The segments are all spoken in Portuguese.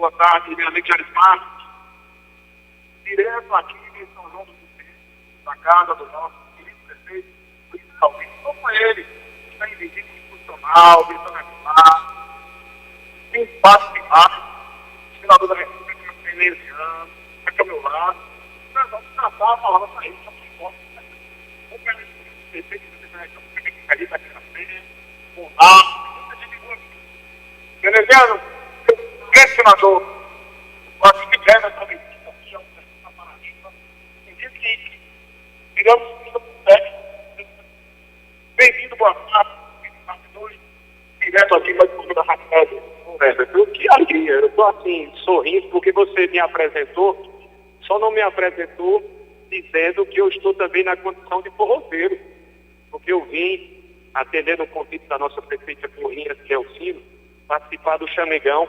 Boa tarde, meu amigo Jair Marcos. Direto aqui em São João do Sul, da casa do nosso querido prefeito Luiz Calvino, como ele, que está em visita institucional, visitando a tem espaço de baixo, o senador da República, veneziano, aqui ao meu lado. Nós vamos tratar a palavra para ele, sobre o nosso prefeito, ali daqui na frente, com veneziano, senador, o aqui de Guerra, essa visita aqui, na Paraíba, me diz que, digamos, bem-vindo, boa tarde, direto aqui, mas da Rádio. Que alegria, eu estou assim, sorrindo, porque você me apresentou, só não me apresentou dizendo que eu estou também na condição de forrozeiro, porque eu vim atendendo o convite da nossa prefeita Corrinha de Leocino, participar do Chamegão,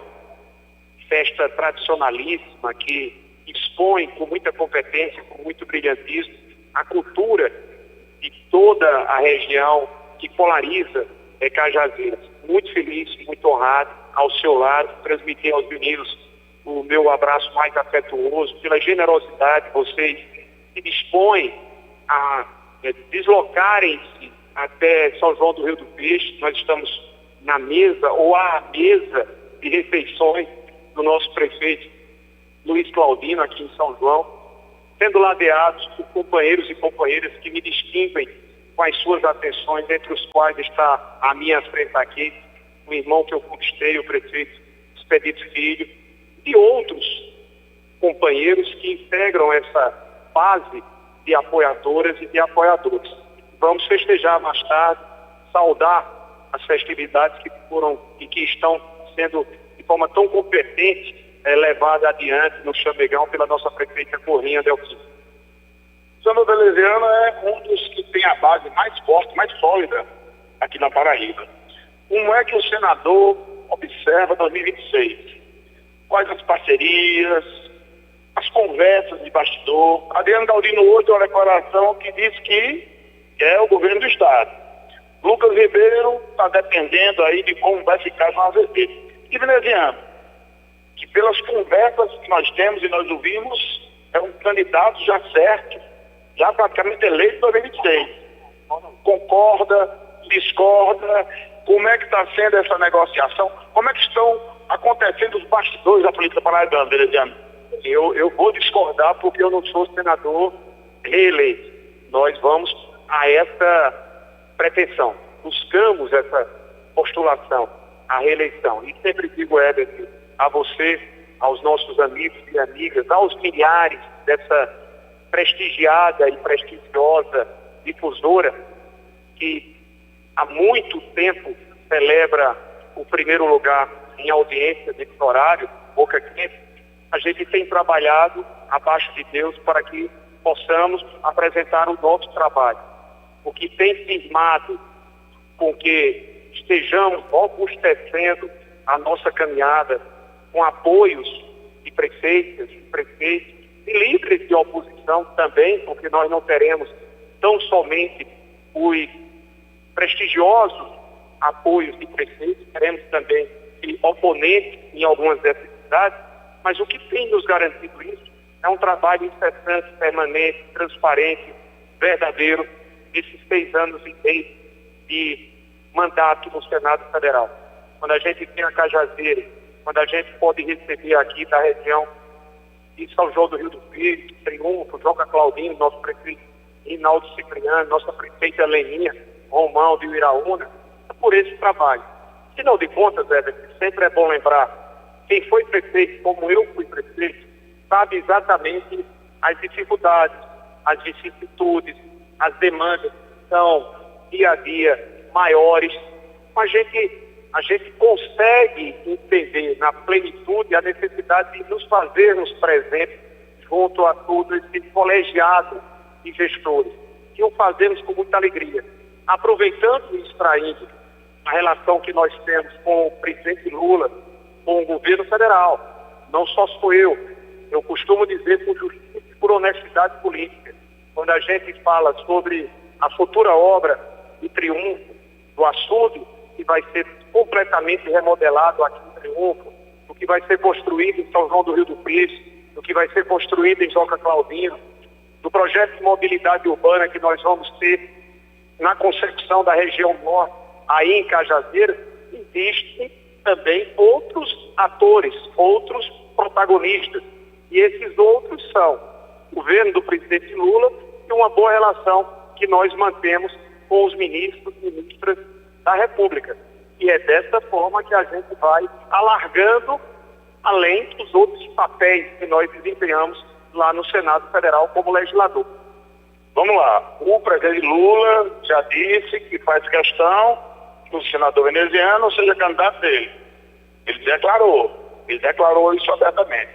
festa tradicionalíssima que expõe com muita competência, com muito brilhantismo, a cultura de toda a região que polariza Cajazeiras. Muito feliz, muito honrado, ao seu lado, transmitir aos meninos o meu abraço mais afetuoso, pela generosidade de vocês que dispõem a deslocarem-se até São João do Rio do Peixe. Nós estamos na mesa, ou à mesa de refeições do nosso prefeito Luiz Claudino, aqui em São João, sendo ladeados por companheiros e companheiras que me distinguem com as suas atenções, entre os quais está à minha frente aqui o irmão que eu conquistei, o prefeito Expedito Filho, e outros companheiros que integram essa base de apoiadoras e de apoiadores. Vamos festejar mais tarde, saudar as festividades que foram e que estão sendo de forma tão competente levada adiante no Chamegão pela nossa prefeita Corrinha Delfim. O senador veneziano é um dos que tem a base mais forte, mais sólida aqui na Paraíba. Como é que o senador observa 2026? Quais as parcerias, as conversas de bastidor? Adriano Galdino hoje tem uma declaração que diz que é o governo do Estado. Lucas Ribeiro está dependendo aí de como vai ficar no AVP. E veneziano, que pelas conversas que nós temos e nós ouvimos, é um candidato já certo, já praticamente eleito em 2026. Concorda, discorda? Como é que está sendo essa negociação? Como é que estão acontecendo os bastidores da política paraibana, veneziano? Eu vou discordar porque eu não sou senador reeleito. Nós vamos a essa pretensão, buscamos essa postulação, a reeleição. E sempre digo, Everton, a você, aos nossos amigos e amigas, aos milhares dessa prestigiada e prestigiosa difusora que há muito tempo celebra o primeiro lugar em audiência desse horário, Boca Quente. A gente tem trabalhado abaixo de Deus para que possamos apresentar o nosso trabalho. O que tem firmado com que estejamos robustecendo a nossa caminhada com apoios de prefeitas, de prefeitos, e líderes de oposição também, porque nós não teremos tão somente os prestigiosos apoios de prefeitos, teremos também de oponentes em algumas dessas cidades, mas o que tem nos garantido isso é um trabalho incessante, permanente, transparente, verdadeiro, desses 6 anos e meio de mandato no Senado Federal. Quando a gente tem a Cajazeira, quando a gente pode receber aqui da região de São João do Rio do Peixe, Triunfo, Joca Claudino, nosso prefeito Rinaldo Cipriano, nossa prefeita Leninha Romão de Uiraúna, é por esse trabalho. Afinal de contas, Everton, sempre é bom lembrar, quem foi prefeito, como eu fui prefeito, sabe exatamente as dificuldades, as vicissitudes, as demandas que são dia a dia maiores. A gente consegue entender na plenitude a necessidade de nos fazermos presentes junto a todo esse colegiado de gestores, que o fazemos com muita alegria, aproveitando e extraindo a relação que nós temos com o presidente Lula, com o governo federal. Não só sou eu costumo dizer por justiça e por honestidade política. Quando a gente fala sobre a futura obra de Triunfo, do açude, que vai ser completamente remodelado aqui em Triunfo, do do que vai ser construído em São João do Rio do Pires, do que vai ser construído em Joca Claudino, do projeto de mobilidade urbana que nós vamos ter na concepção da região norte, aí em Cajazeiras, existem também outros atores, outros protagonistas. E esses outros são o governo do presidente Lula e uma boa relação que nós mantemos com os ministros e ministras da República. E é dessa forma que a gente vai alargando além dos outros papéis que nós desempenhamos lá no Senado Federal como legislador. Vamos lá. O presidente Lula já disse que faz questão que o senador veneziano seja candidato dele. Ele declarou isso abertamente.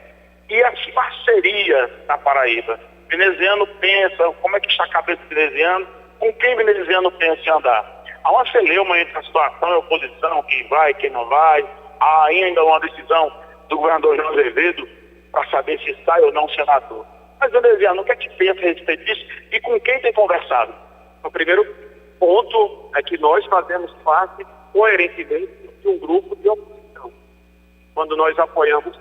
E as parcerias na Paraíba? Veneziano pensa, como é que está a cabeça do veneziano? Com quem veneziano pensa em andar? Há uma celeuma entre a situação e a oposição, quem vai, quem não vai. Há ainda uma decisão do governador João Azevedo para saber se sai ou não senador. Mas, veneziano, o que é que pensa a respeito disso e com quem tem conversado? O primeiro ponto é que nós fazemos parte, coerentemente, de um grupo de oposição. Quando nós apoiamos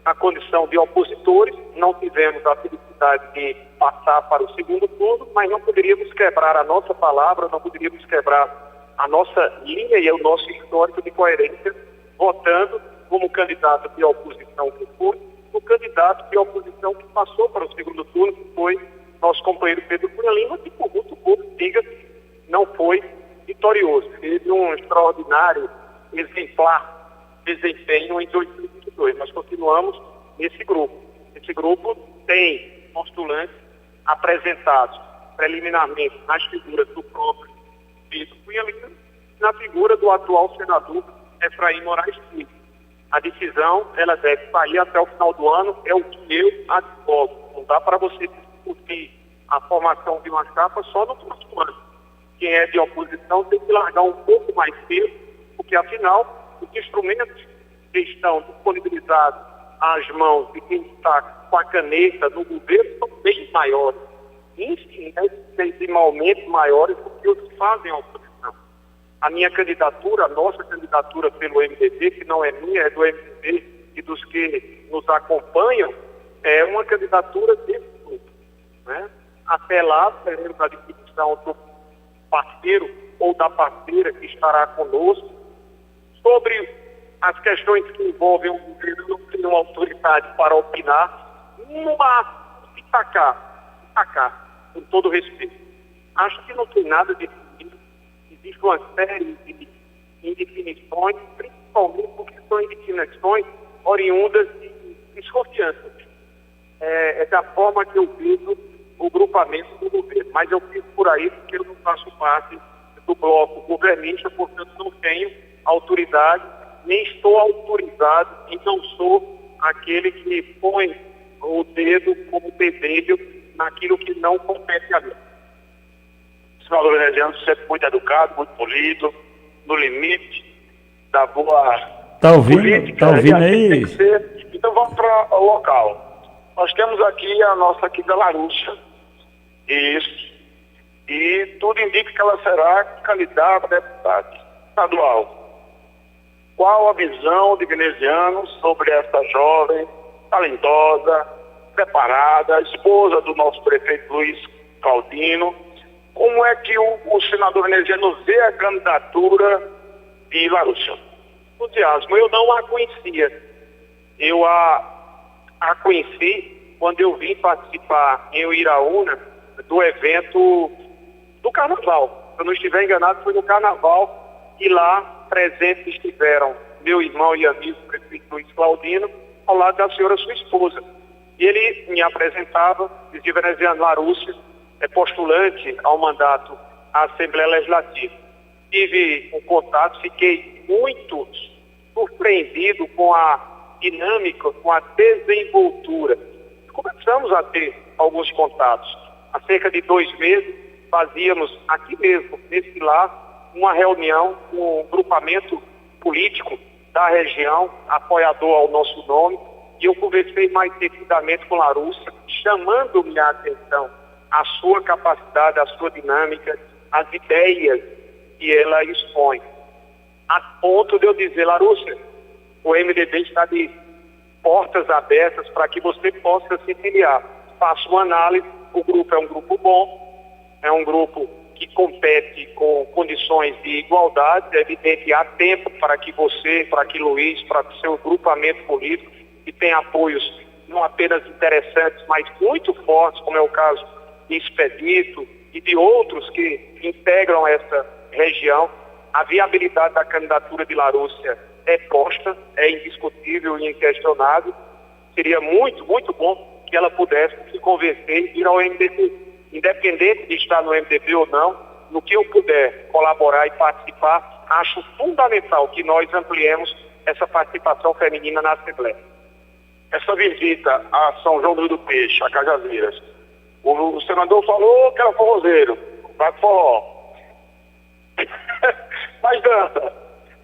na condição de opositores, não tivemos a felicidade de passar para o segundo turno, mas não poderíamos quebrar a nossa palavra, não poderíamos quebrar a nossa linha e o nosso histórico de coerência, votando como candidato de oposição que foi, o candidato de oposição que passou para o segundo turno, que foi nosso companheiro Pedro Cunha Lima, que por muito pouco, diga-se, não foi vitorioso. Teve um extraordinário, exemplar desempenho em 2022. Nós continuamos nesse grupo. Esse grupo tem postulantes apresentados preliminarmente nas figuras do próprio Pedro Cunha Lima e na figura do atual senador Efraim Moraes Filho. A decisão, ela deve sair até o final do ano, é o que eu advogo. Não dá para você discutir a formação de uma chapa só no próximo ano. Quem é de oposição tem que largar um pouco mais cedo, porque afinal os instrumentos que estão disponibilizados às mãos de quem está com a caneta no governo são bem maiores, infinitamente maiores do que os que fazem a oposição. A minha candidatura, a nossa candidatura pelo MDB, que não é minha, é do MDB e dos que nos acompanham, é uma candidatura desse grupo, né? Até lá, teremos a definição do parceiro ou da parceira que estará conosco. Sobre as questões que envolvem o governo, não tenho uma autoridade para opinar, mas destacar, com todo respeito. Acho que não tem nada definido, existe uma série de indefinições, principalmente porque são indefinições oriundas de desconfiança. É da forma que eu vejo o grupamento do governo, mas eu fico por aí porque eu não faço parte do bloco governista, portanto não tenho autoridade, nem estou autorizado e não sou aquele que põe o dedo como bedelho naquilo que não compete a mim. O senador veneziano sempre muito educado, muito polido, no limite da boa política. Tá ouvindo aí? Então vamos para o local. Nós temos aqui a nossa querida Larúcia. Isso. E tudo indica que ela será candidata a deputada estadual. Qual a visão de veneziano sobre essa jovem, talentosa, preparada, esposa do nosso prefeito Luiz Claudino? Como é que o senador veneziano vê a candidatura de Larúcia? Entusiasmo. Eu não a conhecia. Eu a conheci quando eu vim participar em Uiraúna do evento do Carnaval. Se eu não estiver enganado, foi no Carnaval e lá presentes estiveram meu irmão e amigo, o prefeito Luiz Claudino, ao lado da senhora sua esposa. E ele me apresentava, dizia veneziano, Larúcia, é postulante ao mandato à Assembleia Legislativa. Tive um contato, fiquei muito surpreendido com a dinâmica, com a desenvoltura. Começamos a ter alguns contatos. Há cerca de 2 meses, fazíamos aqui mesmo, nesse lar, uma reunião com o grupamento político da região, apoiador ao nosso nome, e eu conversei mais devidamente com Larúcia, chamando-me a atenção, a sua capacidade, a sua dinâmica, as ideias que ela expõe. A ponto de eu dizer, Larúcia, o MDB está de portas abertas para que você possa se filiar. Faço uma análise, o grupo é um grupo bom, é um grupo que compete com condições de igualdade, é evidente, há tempo para que você, para que Luiz, para que seu grupamento político, que tem apoios não apenas interessantes, mas muito fortes, como é o caso de Expedito e de outros que integram essa região, a viabilidade da candidatura de Larúcia é posta, é indiscutível e inquestionável. Seria muito, muito bom que ela pudesse se convencer e ir ao MDB. Independente de estar no MDB ou não, no que eu puder colaborar e participar, acho fundamental que nós ampliemos essa participação feminina na Assembleia. Essa visita a São João do Rio do Peixe, a Cajazeiras, o senador falou que era forrozeiro, vai forró.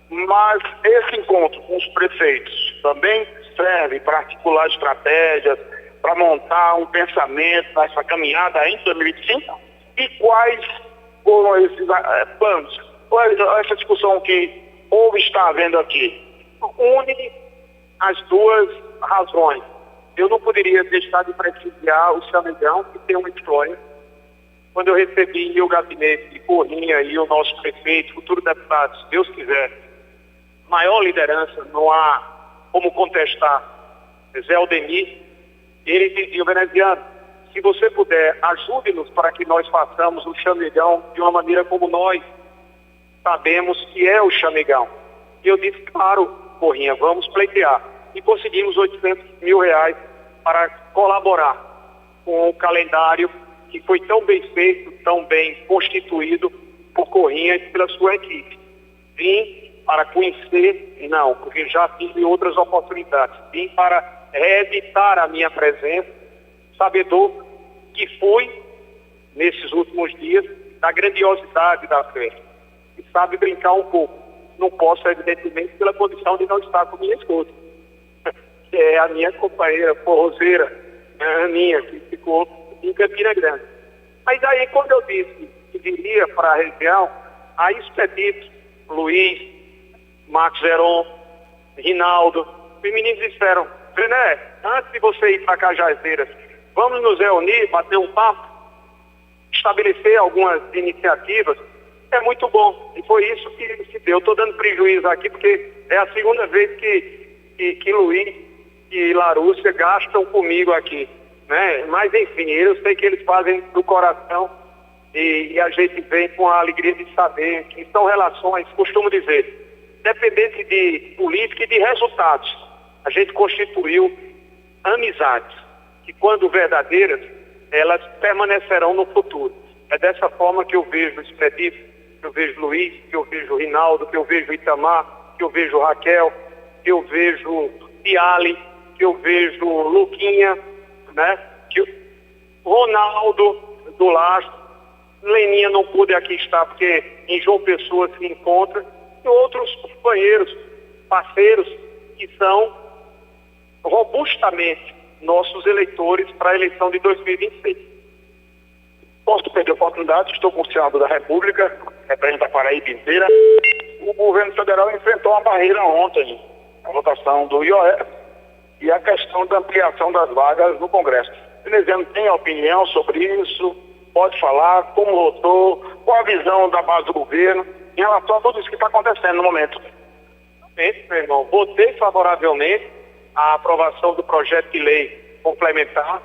Mas esse encontro com os prefeitos também serve para articular estratégias, para montar um pensamento nessa caminhada em 2025? E quais foram esses planos? Essa discussão que houve está havendo aqui une as duas razões. Eu não poderia deixar de prestigiar o Chamegão, que tem uma história. Quando eu recebi o gabinete de Corrinha e o nosso prefeito, futuro deputado, se Deus quiser, maior liderança, não há como contestar, Zé Aldemir, ele dizia: veneziano, se você puder, ajude-nos para que nós façamos o Chamegão de uma maneira como nós sabemos que é o Chamegão. E eu disse: claro, Corrinha, vamos pleitear. E conseguimos R$800 mil para colaborar com o calendário que foi tão bem feito, tão bem constituído por Corrinha e pela sua equipe. Vim para conhecer, não, porque já tive outras oportunidades. Vim para reeditar a minha presença, sabedor que fui, nesses últimos dias, da grandiosidade da festa. E sabe brincar um pouco. Não posso, evidentemente, pela condição de não estar com minha esposa, que é a minha companheira forrozeira, a Aninha, que ficou em Campina Grande. Mas aí, quando eu disse que viria para a região, aí Expedito, Luiz, Marcos Veron, Rinaldo, os meninos disseram: Vené, antes de você ir para Cajazeiras, vamos nos reunir, bater um papo, estabelecer algumas iniciativas. É muito bom. E foi isso que se deu. Estou dando prejuízo aqui, porque é a segunda vez que Luiz e Larúcia gastam comigo aqui, né? Mas enfim, eu sei que eles fazem do coração e a gente vem com a alegria de saber que são relações, costumo dizer, dependente de política e de resultados. A gente constituiu amizades que, quando verdadeiras, elas permanecerão no futuro. É dessa forma que eu vejo o Expedito, que eu vejo Luiz, que eu vejo Rinaldo, que eu vejo Itamar, que eu vejo Raquel, que eu vejo Piali, que eu vejo Luquinha, né? Que Ronaldo do Lastro, Leninha não pôde aqui estar porque em João Pessoa se encontra, e outros companheiros, parceiros que são robustamente nossos eleitores para a eleição de 2026. Posso perder a oportunidade, estou com o senador da República, representa a Paraíba inteira. O governo federal enfrentou uma barreira ontem, a votação do IOF e a questão da ampliação das vagas no Congresso. Veneziano tem opinião sobre isso? Pode falar como votou, qual a visão da base do governo em relação a tudo isso que está acontecendo no momento? Meu irmão, votei favoravelmente a aprovação do projeto de lei complementar.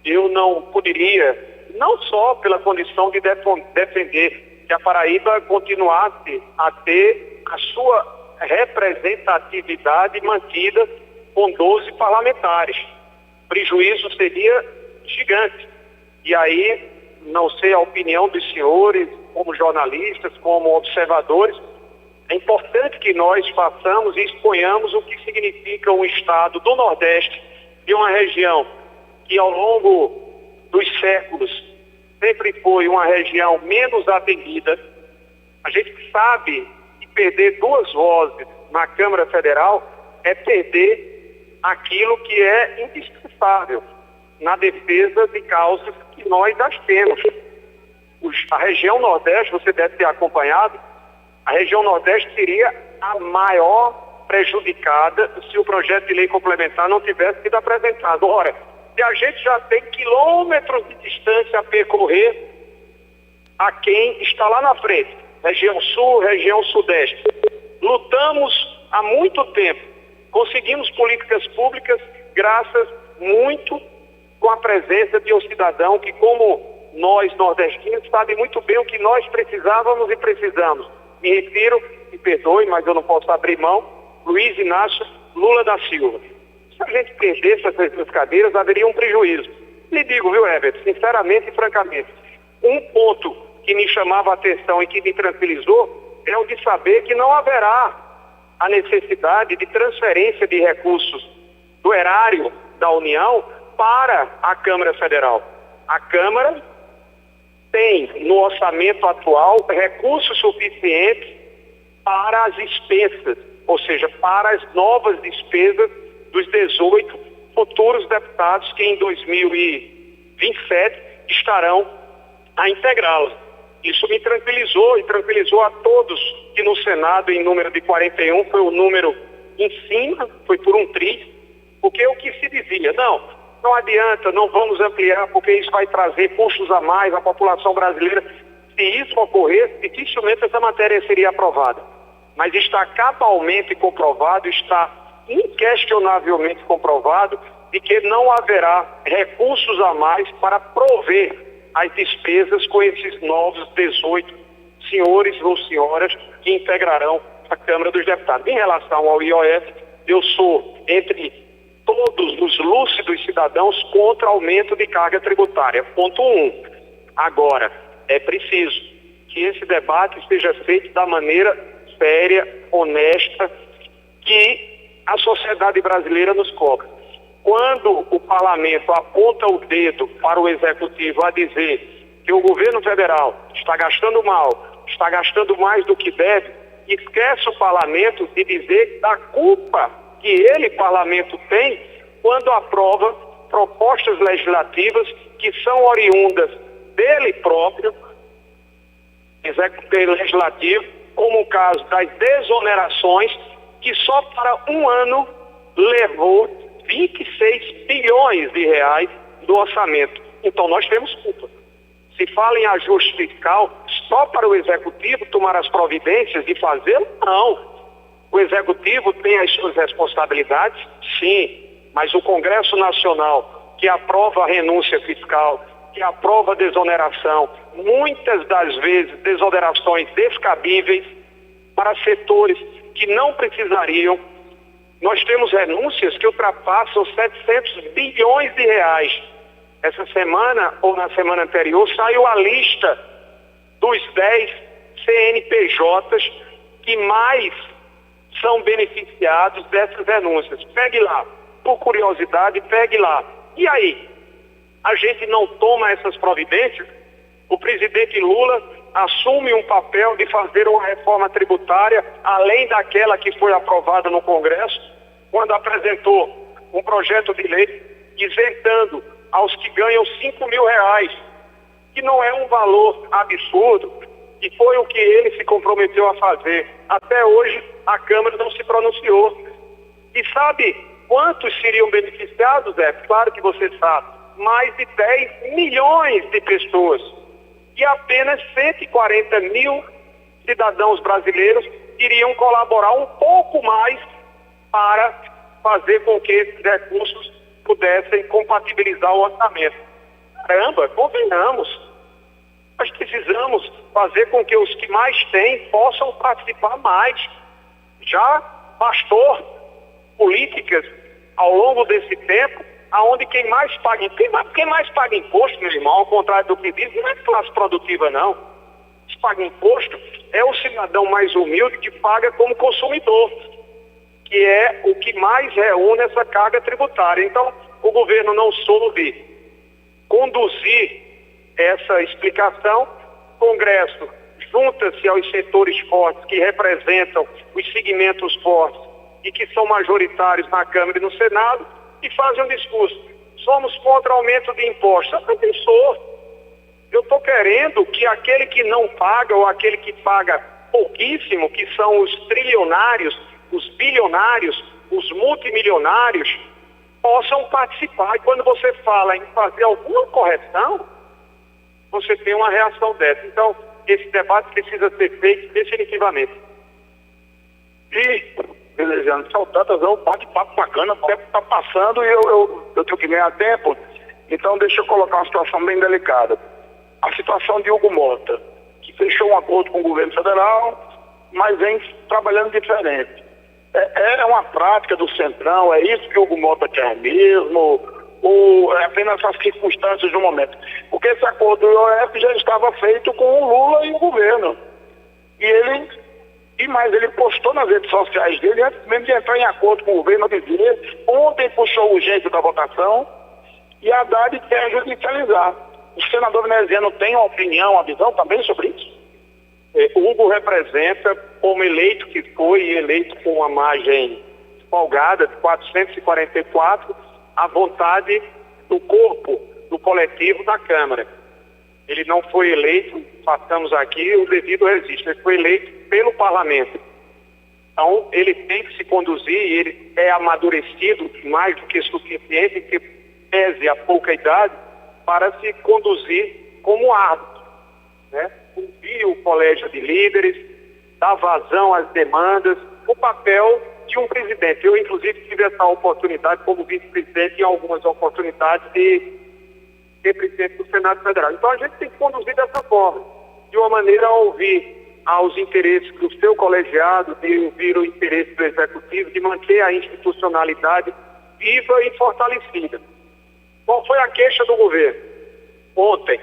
Eu não poderia, não só pela condição de defender que a Paraíba continuasse a ter a sua representatividade mantida com 12 parlamentares. O prejuízo seria gigante. E aí, não sei a opinião dos senhores, como jornalistas, como observadores, é importante que nós façamos e exponhamos o que significa um estado do Nordeste, de uma região que ao longo dos séculos sempre foi uma região menos atendida. A gente sabe que perder 2 vozes na Câmara Federal é perder aquilo que é indispensável na defesa de causas que nós as temos. A região Nordeste, você deve ter acompanhado, a região Nordeste seria a maior prejudicada se o projeto de lei complementar não tivesse sido apresentado. Ora, se a gente já tem quilômetros de distância a percorrer a quem está lá na frente, região sul, região sudeste. Lutamos há muito tempo, conseguimos políticas públicas graças muito com a presença de um cidadão que, como nós nordestinos, sabe muito bem o que nós precisávamos e precisamos. Me refiro, me perdoe, mas eu não posso abrir mão, Luiz Inácio Lula da Silva. Se a gente perdesse essas duas cadeiras, haveria um prejuízo. Lhe digo, viu, Herbert, sinceramente e francamente, um ponto que me chamava a atenção e que me tranquilizou é o de saber que não haverá a necessidade de transferência de recursos do erário da União para a Câmara Federal. A Câmara tem no orçamento atual recursos suficientes para as expensas, ou seja, para as novas despesas dos 18 futuros deputados que em 2027 estarão a integrá-la. Isso me tranquilizou e tranquilizou a todos que no Senado, em número de 41, foi o número em cima, foi por um triz, porque o que se dizia, não adianta, não vamos ampliar, porque isso vai trazer custos a mais à população brasileira. Se isso ocorresse, dificilmente essa matéria seria aprovada. Mas está cabalmente comprovado, está inquestionavelmente comprovado de que não haverá recursos a mais para prover as despesas com esses novos 18 senhores ou senhoras que integrarão a Câmara dos Deputados. Em relação ao IOF, eu sou, entre todos os lúcidos cidadãos, contra aumento de carga tributária. Ponto 1. Agora, é preciso que esse debate seja feito da maneira séria, honesta, que a sociedade brasileira nos cobra. Quando o parlamento aponta o dedo para o executivo a dizer que o governo federal está gastando mal, está gastando mais do que deve, esquece o parlamento de dizer da culpa que ele, parlamento, tem quando aprova propostas legislativas que são oriundas dele próprio, executivo legislativo, como o caso das desonerações, que só para um ano levou 26 bilhões de reais do orçamento. Então nós temos culpa. Se fala em ajuste fiscal, só para o executivo tomar as providências de fazê-lo? Não. O executivo tem as suas responsabilidades? Sim. Mas o Congresso Nacional, que aprova a renúncia fiscal, que aprova a desoneração, muitas das vezes desonerações descabíveis para setores que não precisariam. Nós temos renúncias que ultrapassam 700 bilhões de reais. Essa semana, ou na semana anterior, saiu a lista dos 10 CNPJs que mais são beneficiados dessas renúncias. Pegue lá, por curiosidade, pegue lá. E aí? A gente não toma essas providências? O presidente Lula assume um papel de fazer uma reforma tributária, além daquela que foi aprovada no Congresso, quando apresentou um projeto de lei isentando aos que ganham 5 mil reais, que não é um valor absurdo, e foi o que ele se comprometeu a fazer. Até hoje, a Câmara não se pronunciou. E sabe quantos seriam beneficiados, Zé? Claro que você sabe. Mais de 10 milhões de pessoas. E apenas 140 mil cidadãos brasileiros iriam colaborar um pouco mais para fazer com que esses recursos pudessem compatibilizar o orçamento. Caramba, convenhamos. Nós precisamos fazer com que os que mais têm possam participar mais. Já bastou políticas ao longo desse tempo, aonde quem mais paga imposto, meu irmão, ao contrário do que diz, não é classe produtiva, não. Quem paga imposto é o cidadão mais humilde que paga como consumidor, que é o que mais reúne essa carga tributária. Então, o governo não soube conduzir essa explicação. O Congresso junta-se aos setores fortes que representam os segmentos fortes e que são majoritários na Câmara e no Senado, e fazem um discurso: somos contra o aumento de impostos. Eu estou querendo que aquele que não paga, ou aquele que paga pouquíssimo, que são os trilionários, os bilionários, os multimilionários possam participar. E quando você fala em fazer alguma correção, você tem uma reação dessa. Então, esse debate precisa ser feito definitivamente. E, beleza, são tantas, é um bate-papo bacana, o tempo está passando e eu tenho que ganhar tempo, então deixa eu colocar uma situação bem delicada. A situação de Hugo Mota, que fechou um acordo com o governo federal, mas vem trabalhando diferente. É uma prática do Centrão, é isso que o Hugo Mota quer mesmo, ou é apenas as circunstâncias do momento? Porque esse acordo do IOF já estava feito com o Lula e o governo. E mais, ele postou nas redes sociais dele, antes mesmo de entrar em acordo com o governo, dizer, ontem puxou o urgência da votação e a Haddad quer judicializar. O senador veneziano tem uma opinião, uma visão também sobre isso? Hugo representa, como eleito que foi, eleito com uma margem folgada de 444, a vontade do corpo, do coletivo da Câmara. Ele não foi eleito, façamos aqui o devido registro, ele foi eleito pelo Parlamento. Então, ele tem que se conduzir, ele é amadurecido, mais do que suficiente, que pese a pouca idade, para se conduzir como árbitro, né? Ouvir o colégio de líderes, dar vazão às demandas, o papel de um presidente. Eu, inclusive, tive essa oportunidade como vice-presidente em algumas oportunidades de ser presidente do Senado Federal. Então, a gente tem que conduzir dessa forma, de uma maneira a ouvir aos interesses do seu colegiado, de ouvir o interesse do Executivo, de manter a institucionalidade viva e fortalecida. Qual foi a queixa do governo? Ontem,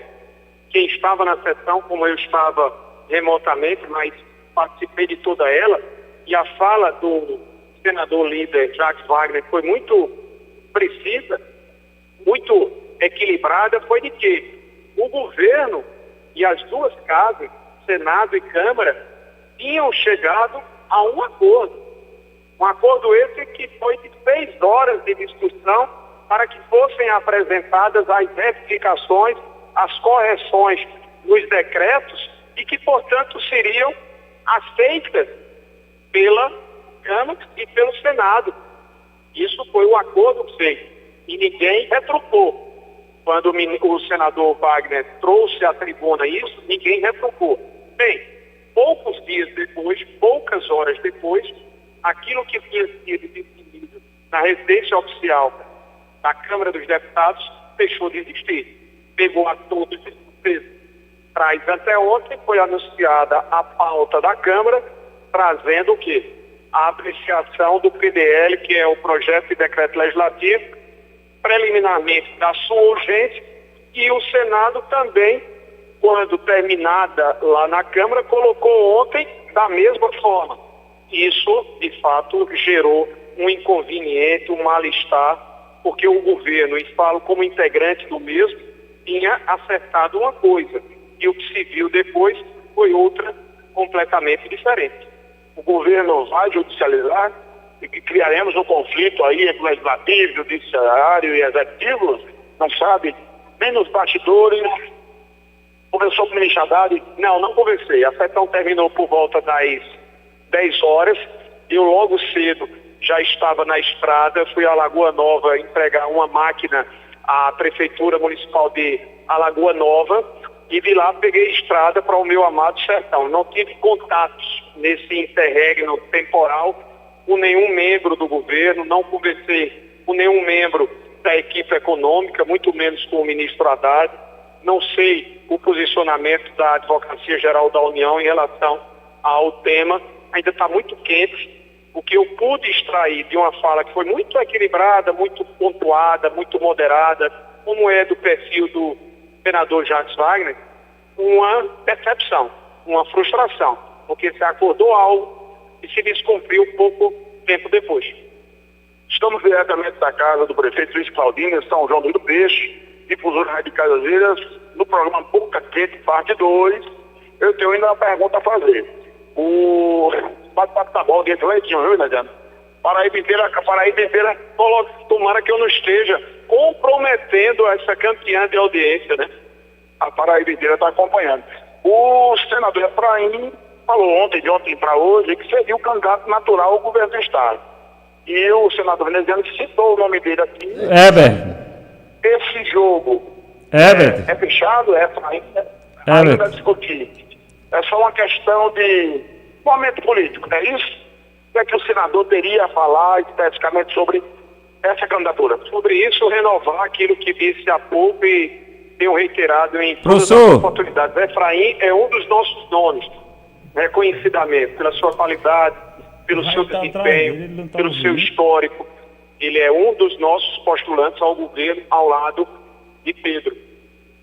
quem estava na sessão, como eu estava remotamente, mas participei de toda ela, e a fala do senador líder Jacques Wagner foi muito precisa, muito equilibrada, foi de que o governo e as duas casas, Senado e Câmara, tinham chegado a um acordo. Um acordo esse que foi de 6 horas de discussão para que fossem apresentadas as retificações, as correções nos decretos e que, portanto, seriam aceitas pela Câmara e pelo Senado. Isso foi o acordo feito e ninguém retrucou. Quando o senador Wagner trouxe à tribuna isso, ninguém retrucou. Bem, poucos dias depois, poucas horas depois, aquilo que tinha sido definido na residência oficial da Câmara dos Deputados deixou de existir. Pegou a todos de surpresa. Traz anteontem, foi anunciada a pauta da Câmara, trazendo o quê? A apreciação do PDL, que é o projeto de decreto legislativo, preliminarmente da sua urgência, e o Senado também, quando terminada lá na Câmara, colocou ontem da mesma forma. Isso, de fato, gerou um inconveniente, um mal-estar, porque o governo, e falo como integrante do mesmo, tinha acertado uma coisa, e o que se viu depois foi outra completamente diferente. O governo vai judicializar e que criaremos um conflito aí entre o legislativo, judiciário e executivo, não sabe? Nem nos bastidores. Conversou com o ministro Haddad? Não conversei. A sessão terminou por volta das 10 horas. Eu logo cedo já estava na estrada, fui à Lagoa Nova entregar uma máquina à Prefeitura Municipal de Alagoa Nova e de lá peguei estrada para o meu amado sertão. Não tive contatos nesse interregno temporal com nenhum membro do governo, não conversei com nenhum membro da equipe econômica, muito menos com o ministro Haddad. Não sei o posicionamento da Advocacia Geral da União em relação ao tema. Ainda está muito quente. O que eu pude extrair de uma fala que foi muito equilibrada, muito pontuada, muito moderada, como é do perfil do senador Jacques Wagner, uma decepção, uma frustração, porque se acordou algo e se descumpriu pouco tempo depois. Estamos diretamente da casa do prefeito Luiz Claudino, em São João do Peixe, difusora Rádio Cajazeiras, no programa Boca Quente, parte 2. Eu tenho ainda uma pergunta a fazer. O bate-papo tá bom, dentro leitinho, viu, Nadiano? Paraíba inteira, tomara que eu não esteja comprometendo essa campeã de audiência, né? A Paraíba inteira está acompanhando. O senador Efraim falou ontem, de ontem para hoje, que seria o candidato natural ao governo do Estado. E o senador veneziano citou o nome dele aqui. Herbert. Esse jogo Herbert. é fechado, ainda discutir. É só uma questão de momento político, é isso? O que é que o senador teria a falar especificamente sobre essa candidatura? Sobre isso, renovar aquilo que disse há pouco e tenho reiterado em todas as oportunidades. Efraim é um dos nossos nomes, reconhecidamente, pela sua qualidade, pelo seu desempenho, pelo seu histórico. Ele é um dos nossos postulantes ao governo ao lado de Pedro.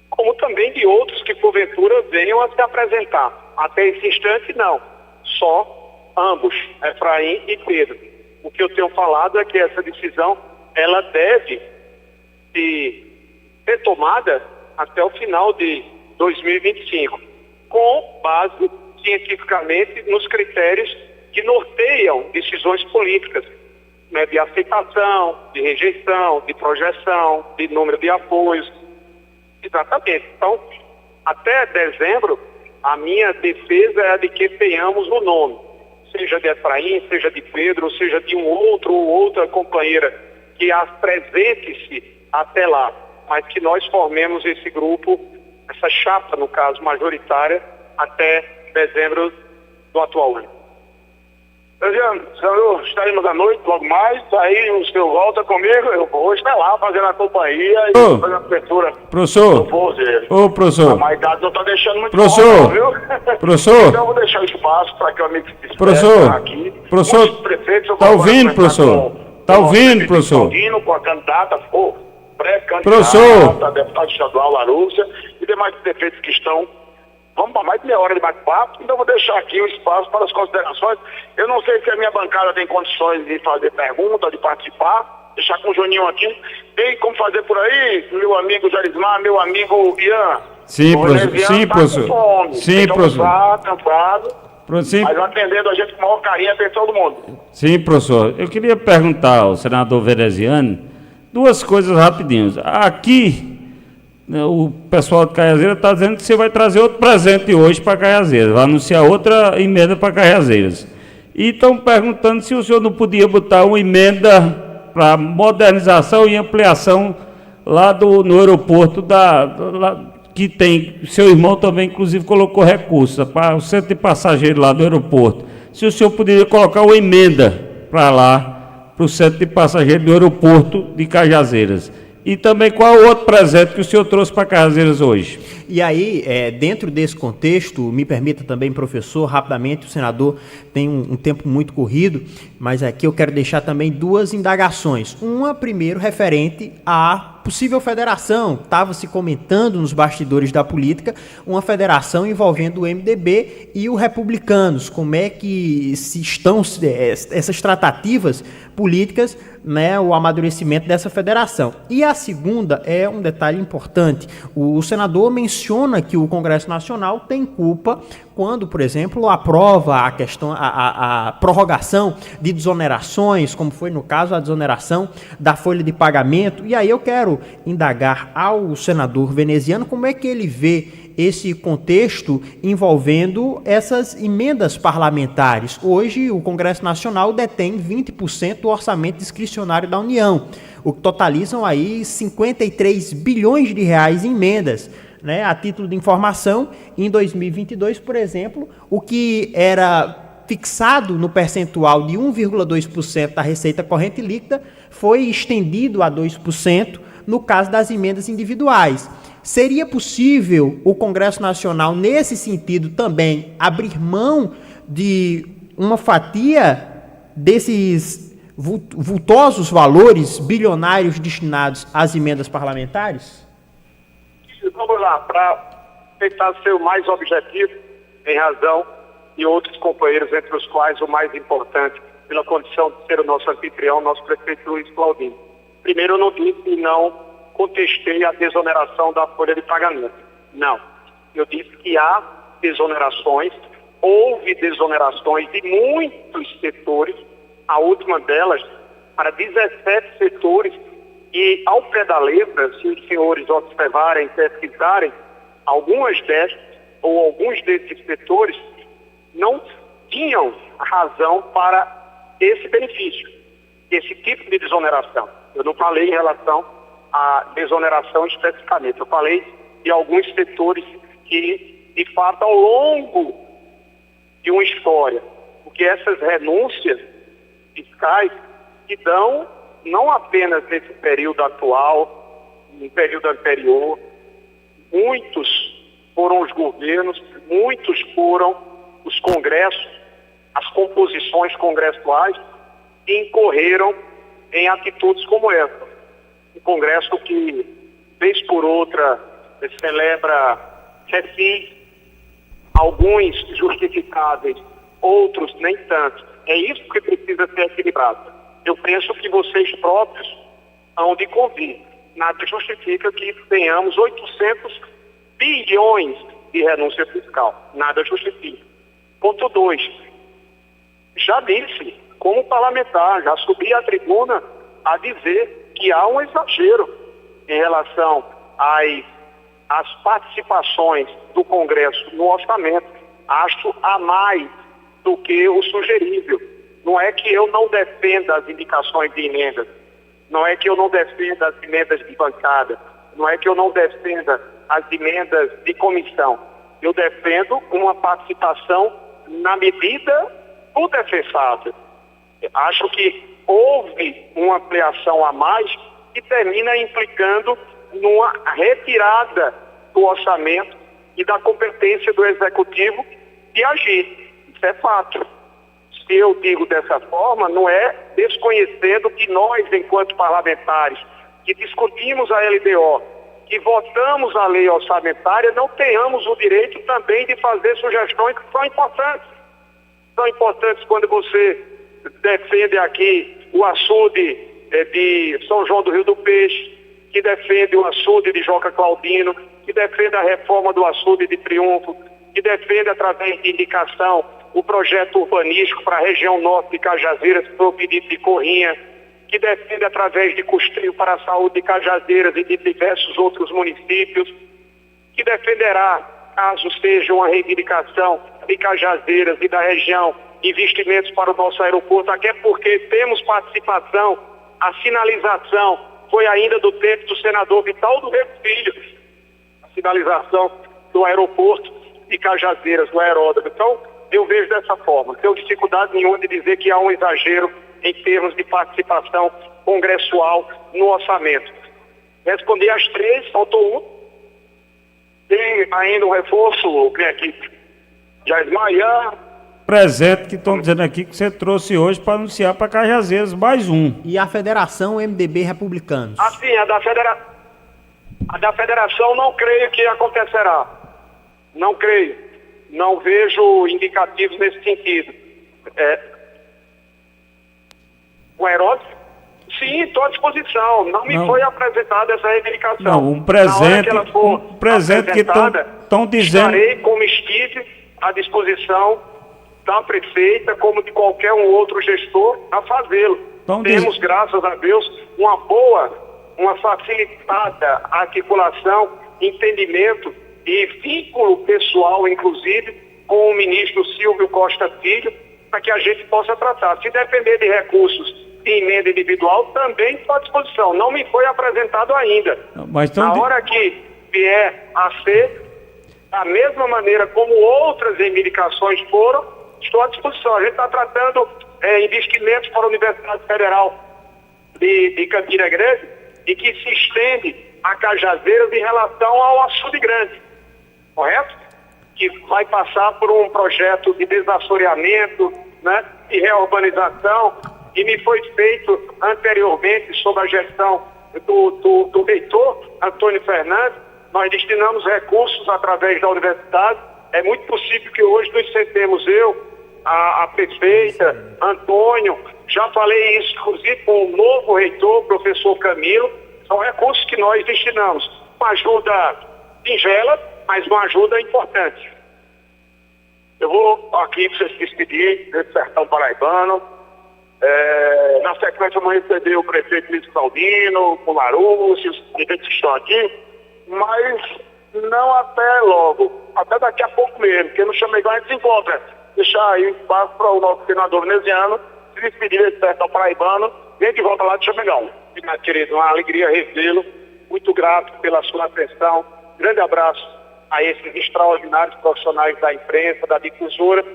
Como também de outros que, porventura, venham a se apresentar. Até esse instante, não. Só ambos, Efraim e Pedro. O que eu tenho falado é que essa decisão, ela deve ser tomada até o final de 2025, com base cientificamente nos critérios que norteiam decisões políticas, né, de aceitação, de rejeição, de projeção, de número de apoios. Exatamente. Então, até dezembro, a minha defesa é a de que tenhamos o nome, seja de Efraim, seja de Pedro, seja de um outro ou outra companheira que apresente-se até lá, mas que nós formemos esse grupo, essa chapa, no caso, majoritária, até dezembro do atual ano. Adriano, senhor, estaremos à noite, logo mais, aí o senhor volta comigo, eu vou estar lá fazendo a companhia e fazendo a cobertura. Professor, professor. A idade não está deixando muito professor, bom, viu? Professor. Então eu vou deixar o espaço para que o amigo se despeça professor, aqui. Professor, está ouvindo, professor? Está ouvindo, professor? Com a candidata, pré-candidata, professor, deputado estadual Larúcia e demais prefeitos que estão. Vamos para mais de meia hora de bate-papo, então eu vou deixar aqui o espaço para as considerações. Eu não sei se a minha bancada tem condições de fazer pergunta, de participar, deixar com o Juninho aqui. Tem como fazer por aí, meu amigo Jarismar, meu amigo Ian? Sim, professor. Sim, professor. Cansado, sim. Mas atendendo a gente com o maior carinho e atenção do mundo. Sim, professor. Eu queria perguntar ao senador veneziano duas coisas rapidinhas. Aqui, o pessoal de Caiazeiras está dizendo que você vai trazer outro presente hoje para Caiazeiras, vai anunciar outra emenda para Caiazeiras. E estão perguntando se o senhor não podia botar uma emenda para modernização e ampliação lá no aeroporto que tem, seu irmão também inclusive colocou recursos para o centro de passageiros lá do aeroporto. Se o senhor poderia colocar uma emenda para lá, para o centro de passageiros do aeroporto de Cajazeiras. E também qual o outro presente que o senhor trouxe para Cajazeiras hoje? E aí, dentro desse contexto, me permita também, professor, rapidamente, o senador tem um tempo muito corrido, mas aqui eu quero deixar também duas indagações. Uma, primeiro, referente à possível federação. Estava se comentando nos bastidores da política uma federação envolvendo o MDB e o Republicanos. Como é que se estão essas tratativas políticas, né, o amadurecimento dessa federação. E a segunda é um detalhe importante. O senador menciona que o Congresso Nacional tem culpa quando, por exemplo, aprova a questão, a prorrogação de desonerações, como foi no caso a desoneração da folha de pagamento. E aí eu quero indagar ao senador veneziano como é que ele vê esse contexto envolvendo essas emendas parlamentares. Hoje, o Congresso Nacional detém 20% do orçamento discricionário da União, o que totalizam aí 53 bilhões de reais em emendas. Né? A título de informação, em 2022, por exemplo, o que era fixado no percentual de 1,2% da receita corrente líquida foi estendido a 2% no caso das emendas individuais. Seria possível o Congresso Nacional, nesse sentido, também abrir mão de uma fatia desses vultosos valores bilionários destinados às emendas parlamentares? Vamos lá, para tentar ser o mais objetivo, em razão de outros companheiros, entre os quais o mais importante, pela condição de ser o nosso anfitrião, nosso prefeito Luiz Claudino. Primeiro, eu não disse e não contestei a desoneração da folha de pagamento. Não. Eu disse que há desonerações, houve desonerações de muitos setores, a última delas para 17 setores, e ao pé da letra, se os senhores observarem, pesquisarem, algumas dessas ou alguns desses setores não tinham razão para esse benefício, esse tipo de desoneração. Eu não falei em relação à desoneração especificamente, eu falei de alguns setores que, de fato, ao longo de uma história, porque essas renúncias fiscais que dão, não apenas nesse período atual, no período anterior, muitos foram os governos, muitos foram os congressos, as composições congressuais que incorreram em atitudes como essa. Um congresso que, vez por outra, celebra refis, alguns justificáveis, outros nem tanto. É isso que precisa ser equilibrado. Eu penso que vocês próprios hão de convir. Nada justifica que tenhamos 800 bilhões de renúncia fiscal. Nada justifica. Ponto 2. Já disse, como parlamentar, já subi à tribuna a dizer que há um exagero em relação às participações do Congresso no orçamento. Acho a mais do que o sugerível. Não é que eu não defenda as indicações de emendas, não é que eu não defenda as emendas de bancada, não é que eu não defenda as emendas de comissão. Eu defendo uma participação na medida do defensável. Acho que houve uma ampliação a mais que termina implicando numa retirada do orçamento e da competência do Executivo de agir. Isso é fato. Se eu digo dessa forma, não é desconhecendo que nós, enquanto parlamentares, que discutimos a LDO, que votamos a lei orçamentária, não tenhamos o direito também de fazer sugestões que são importantes. São importantes quando você defende aqui o açude de São João do Rio do Peixe, que defende o açude de Joca Claudino, que defende a reforma do açude de Triunfo, que defende através de indicação o projeto urbanístico para a região norte de Cajazeiras, que foi o pedido de Corrinha, que defende através de custeio para a saúde de Cajazeiras e de diversos outros municípios, que defenderá, caso seja uma reivindicação de Cajazeiras e da região, investimentos para o nosso aeroporto, até porque temos participação, a sinalização foi ainda do tempo do senador Vital do Rego Filho, a sinalização do aeroporto de Cajazeiras, do aeródromo. Então, eu vejo dessa forma, não tenho dificuldade nenhuma de dizer que há um exagero em termos de participação congressual no orçamento. Respondi às 3, faltou um. Tem ainda um reforço, aqui, Jair Maia. Presente que estão dizendo aqui que você trouxe hoje para anunciar para Cajazeiras mais um. E a Federação MDB Republicanos? Assim, a da federação não creio que acontecerá. Não creio. Não vejo indicativos nesse sentido. O Heródoto? Sim, estou à disposição. Não me foi apresentada essa reivindicação. Não, um presente que estão dizendo... Estarei, como estive, à disposição da prefeita, como de qualquer um outro gestor, a fazê-lo. Temos, graças a Deus, uma facilitada articulação, entendimento e vínculo pessoal, inclusive, com o ministro Silvio Costa Filho, para que a gente possa tratar. Se depender de recursos de emenda individual, também estou à disposição. Não me foi apresentado ainda. Na hora que vier a ser, da mesma maneira como outras reivindicações foram, estou à disposição. A gente está tratando investimentos para a Universidade Federal de Campina Grande e que se estende a Cajazeiras em relação ao Açude Grande. Correto? Que vai passar por um projeto de desassoreamento, né, de reurbanização, e me foi feito anteriormente, sob a gestão do reitor Antônio Fernandes. Nós destinamos recursos através da universidade. É muito possível que hoje nos sentemos a prefeita, Antônio, já falei isso inclusive com o novo reitor, o professor Camilo. São recursos que nós destinamos. Uma ajuda singela, mas uma ajuda importante. Eu vou aqui para vocês se despedir desse sertão paraibano. Na sequência eu vou receber o prefeito Luiz Claudino, o Marúcio, os prefeitos que estão aqui, mas não até logo, até daqui a pouco mesmo, porque no Chameguá a gente se encontra deixar aí espaço para o nosso senador veneziano se despedir desse sertão paraibano. Vem de volta lá de Chamegão. Obrigado, querido. Uma alegria revê-lo. Muito grato pela sua atenção. Grande abraço a esses extraordinários profissionais da imprensa, da difusora.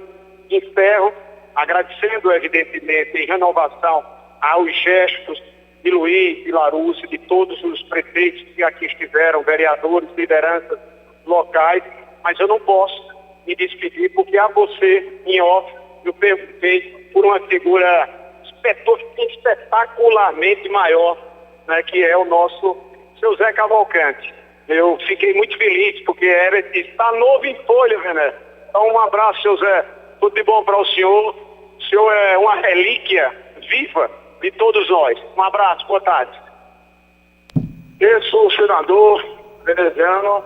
Encerro agradecendo, evidentemente, em renovação aos gestos de Luiz, de Larousse, de todos os prefeitos que aqui estiveram, vereadores, lideranças locais, mas eu não posso me despedir porque a você, em off, eu perguntei por uma figura espetacularmente maior, né, que é o nosso seu Zé Cavalcante. Eu fiquei muito feliz porque está novo em folha, Vené. Então um abraço, seu Zé. Tudo de bom para o senhor. O senhor é uma relíquia viva de todos nós. Um abraço, boa tarde. Eu sou o senador veneziano